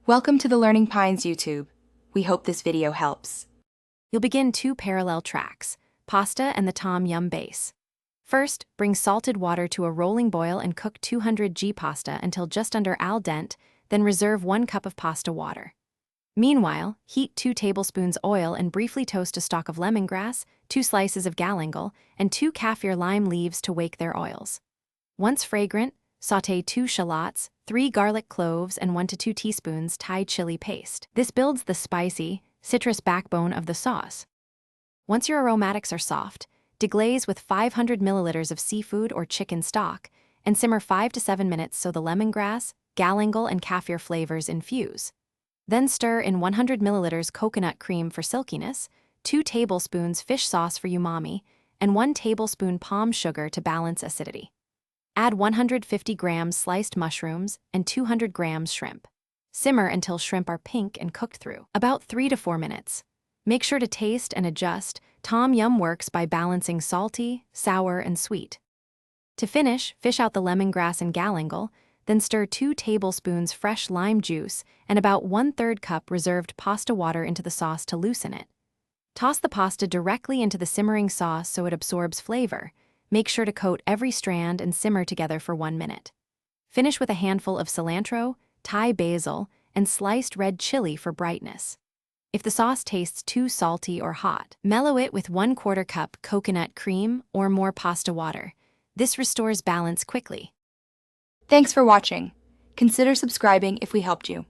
Welcome to the Learning Pines YouTube. We hope this video helps. You'll begin two parallel tracks, pasta and the tom yum base. First, bring salted water to a rolling boil and cook 200 g pasta until just under al dente, then reserve 1 cup of pasta water. Meanwhile, heat 2 tablespoons oil and briefly toast a stalk of lemongrass, 2 slices of galangal, and 2 kaffir lime leaves to wake their oils. Once fragrant, sauté 2 shallots, 3 garlic cloves, and 1 to 2 teaspoons Thai chili paste. This builds the spicy, citrus backbone of the sauce. Once your aromatics are soft, deglaze with 500 milliliters of seafood or chicken stock and simmer 5 to 7 minutes so the lemongrass, galangal, and kaffir flavors infuse. Then stir in 100 milliliters coconut cream for silkiness, 2 tablespoons fish sauce for umami, and 1 tablespoon palm sugar to balance acidity. Add 150 grams sliced mushrooms and 200 grams shrimp. Simmer until shrimp are pink and cooked through, about 3 to 4 minutes. Make sure to taste and adjust. Tom yum works by balancing salty, sour, and sweet. To finish, fish out the lemongrass and galangal, then stir 2 tablespoons fresh lime juice and about 1/3 cup reserved pasta water into the sauce to loosen it. Toss the pasta directly into the simmering sauce so it absorbs flavor. Make sure to coat every strand and simmer together for 1 minute. Finish with a handful of cilantro, Thai basil, and sliced red chili for brightness. If the sauce tastes too salty or hot, mellow it with 1/4 cup coconut cream or more pasta water. This restores balance quickly. Thanks for watching. Consider subscribing if we helped you.